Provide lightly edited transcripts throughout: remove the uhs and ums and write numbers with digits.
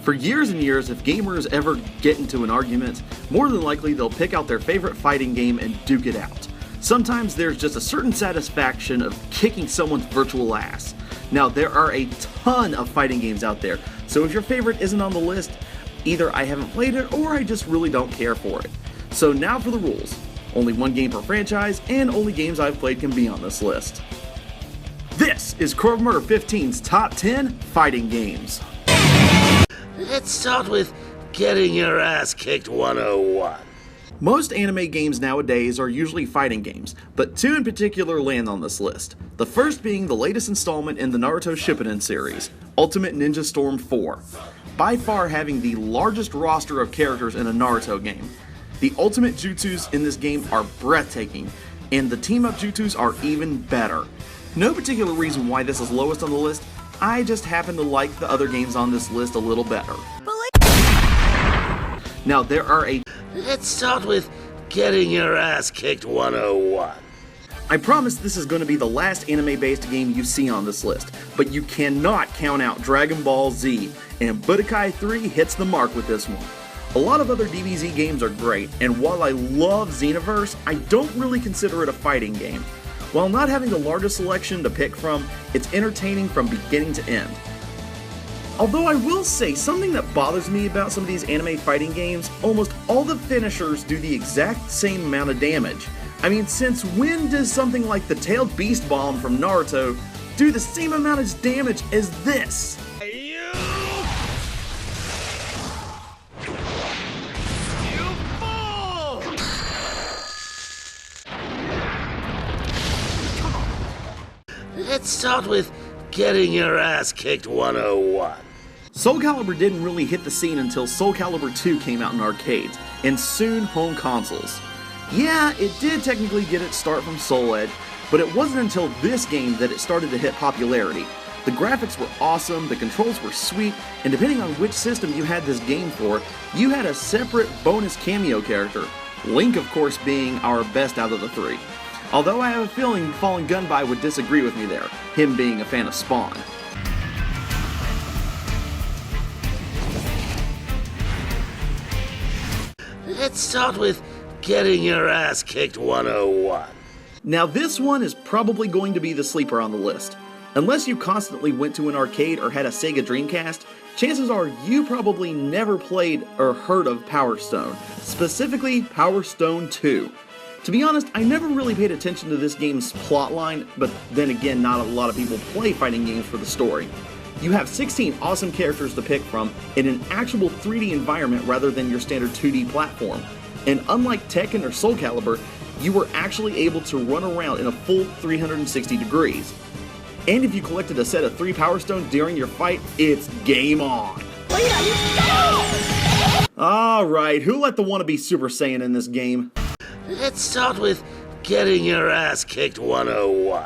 For years and years, if gamers ever get into an argument, more than likely they'll pick out their favorite fighting game and duke it out. Sometimes there's just a certain satisfaction of kicking someone's virtual ass. Now, there are a ton of fighting games out there, so if your favorite isn't on the list, either I haven't played it or I just really don't care for it. So now for the rules. Only one game per franchise, and only games I've played can be on this list. This is Core of Murder 15's Top 10 Fighting Games. Let's start with getting your ass kicked 101. Most anime games nowadays are usually fighting games, but two in particular land on this list. The first being the latest installment in the Naruto Shippuden series, Ultimate Ninja Storm 4. By far having the largest roster of characters in a Naruto game. The ultimate jutsus in this game are breathtaking, and the team-up jutsus are even better. No particular reason why this is lowest on the list, I just happen to like the other games on this list a little better. Now there are Let's start with getting your ass kicked 101. I promise this is going to be the last anime-based game you see on this list, but you cannot count out Dragon Ball Z, and Budokai 3 hits the mark with this one. A lot of other DBZ games are great, and while I love Xenoverse, I don't really consider it a fighting game. While not having the largest selection to pick from, it's entertaining from beginning to end. Although I will say, something that bothers me about some of these anime fighting games, almost all the finishers do the exact same amount of damage. I mean, since when does something like the Tailed Beast Bomb from Naruto do the same amount of damage as this? Let's start with getting your ass kicked 101. Soulcalibur didn't really hit the scene until Soulcalibur 2 came out in arcades, and soon home consoles. Yeah, it did technically get its start from Soul Edge, but it wasn't until this game that it started to hit popularity. The graphics were awesome, the controls were sweet, and depending on which system you had this game for, you had a separate bonus cameo character. Link, of course, being our best out of the three. Although I have a feeling Fallen Gunby would disagree with me there, him being a fan of Spawn. Let's start with getting your ass kicked 101. Now this one is probably going to be the sleeper on the list. Unless you constantly went to an arcade or had a Sega Dreamcast, chances are you probably never played or heard of Power Stone, specifically Power Stone 2. To be honest, I never really paid attention to this game's plotline, but then again, not a lot of people play fighting games for the story. You have 16 awesome characters to pick from in an actual 3D environment rather than your standard 2D platform. And unlike Tekken or Soulcalibur, you were actually able to run around in a full 360 degrees. And if you collected a set of 3 Power Stones during your fight, it's game on! Alright, who let the wannabe Super Saiyan in this game? Let's start with getting your ass kicked 101.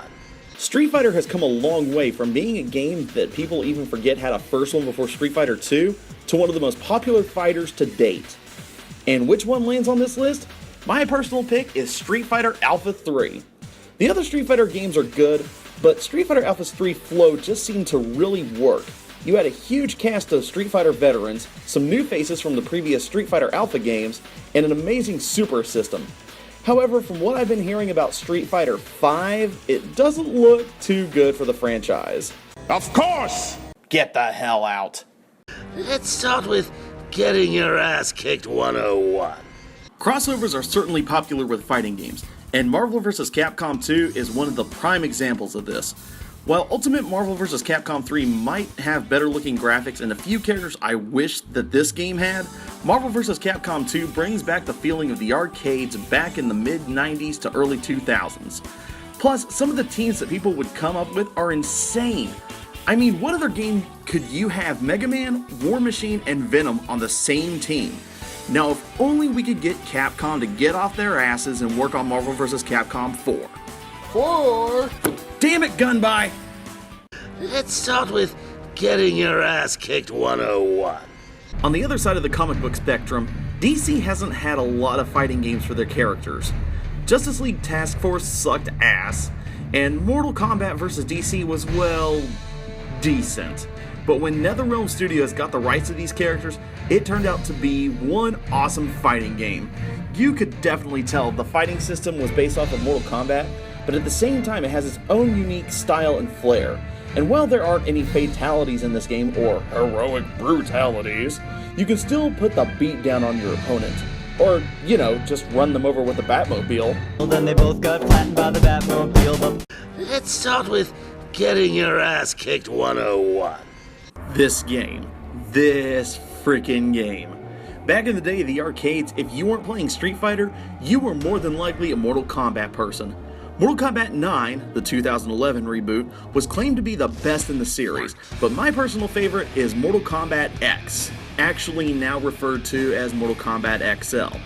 Street Fighter has come a long way from being a game that people even forget had a first one before Street Fighter 2 to one of the most popular fighters to date. And which one lands on this list? My personal pick is Street Fighter Alpha 3. The other Street Fighter games are good, but Street Fighter Alpha's 3 flow just seemed to really work. You had a huge cast of Street Fighter veterans, some new faces from the previous Street Fighter Alpha games, and an amazing super system. However, from what I've been hearing about Street Fighter V, it doesn't look too good for the franchise. Of course! Get the hell out. Let's start with getting your ass kicked 101. Crossovers are certainly popular with fighting games, and Marvel vs. Capcom 2 is one of the prime examples of this. While Ultimate Marvel vs. Capcom 3 might have better looking graphics and a few characters I wish that this game had, Marvel vs. Capcom 2 brings back the feeling of the arcades back in the mid-90s to early 2000s. Plus, some of the teams that people would come up with are insane. I mean, what other game could you have Mega Man, War Machine, and Venom on the same team? Now, if only we could get Capcom to get off their asses and work on Marvel vs. Capcom 4. Damn it, Gunby! Let's start with getting your ass kicked 101. On the other side of the comic book spectrum, DC hasn't had a lot of fighting games for their characters. Justice League Task Force sucked ass, and Mortal Kombat vs. DC was, well, decent. But when NetherRealm Studios got the rights to these characters, it turned out to be one awesome fighting game. You could definitely tell the fighting system was based off of Mortal Kombat, but at the same time it has its own unique style and flair. And while there aren't any fatalities in this game, or heroic brutalities, you can still put the beat down on your opponent. Or, just run them over with the Batmobile. Well, then they both got flattened by the Batmobile. Let's start with getting your ass kicked 101. This freaking game. Back in the day of the arcades, if you weren't playing Street Fighter, you were more than likely a Mortal Kombat person. Mortal Kombat 9, the 2011 reboot, was claimed to be the best in the series, but my personal favorite is Mortal Kombat X, actually now referred to as Mortal Kombat XL.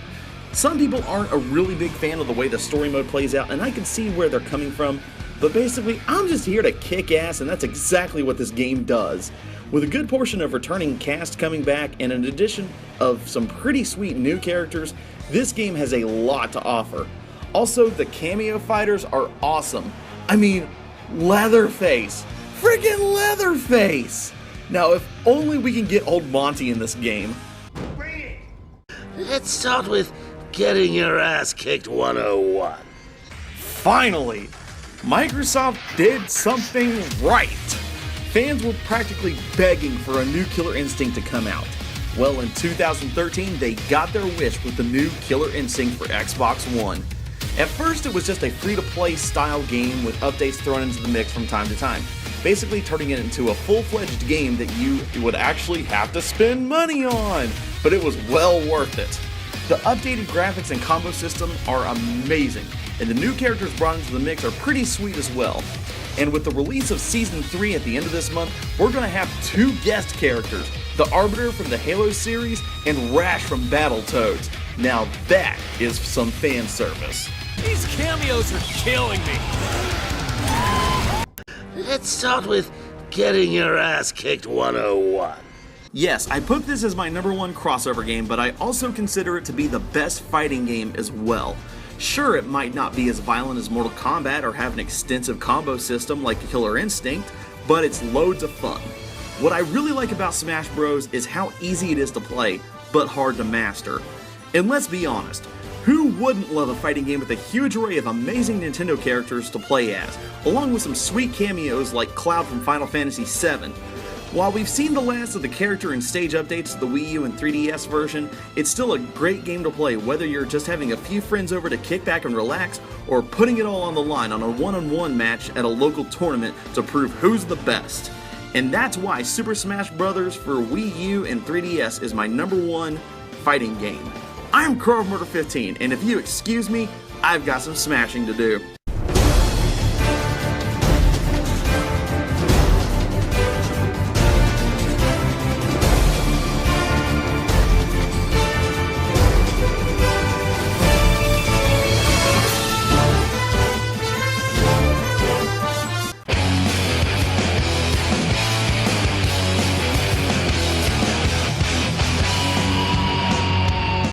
Some people aren't a really big fan of the way the story mode plays out, and I can see where they're coming from, but basically, I'm just here to kick ass, and that's exactly what this game does. With a good portion of returning cast coming back, and an addition of some pretty sweet new characters, this game has a lot to offer. Also, the cameo fighters are awesome. I mean, Leatherface. Friggin' Leatherface! Now, if only we can get old Monty in this game. Let's start with getting your ass kicked 101. Finally! Microsoft did something right! Fans were practically begging for a new Killer Instinct to come out. Well, in 2013, they got their wish with the new Killer Instinct for Xbox One. At first, it was just a free-to-play style game with updates thrown into the mix from time to time, basically turning it into a full-fledged game that you would actually have to spend money on, but it was well worth it. The updated graphics and combo system are amazing, and the new characters brought into the mix are pretty sweet as well. And with the release of Season 3 at the end of this month, we're going to have 2 guest characters, the Arbiter from the Halo series and Rash from Battletoads. Now that is some fan service. These cameos are killing me. Let's start with getting your ass kicked 101. Yes, I put this as my #1 crossover game, but I also consider it to be the best fighting game as well. Sure, it might not be as violent as Mortal Kombat or have an extensive combo system like Killer Instinct, but it's loads of fun. What I really like about Smash Bros. Is how easy it is to play, but hard to master. And let's be honest, who wouldn't love a fighting game with a huge array of amazing Nintendo characters to play as, along with some sweet cameos like Cloud from Final Fantasy VII? While we've seen the last of the character and stage updates to the Wii U and 3DS version, it's still a great game to play whether you're just having a few friends over to kick back and relax, or putting it all on the line on a one-on-one match at a local tournament to prove who's the best. And that's why Super Smash Bros. For Wii U and 3DS is my #1 fighting game. I'm Crow of Murder 15, and if you excuse me, I've got some smashing to do.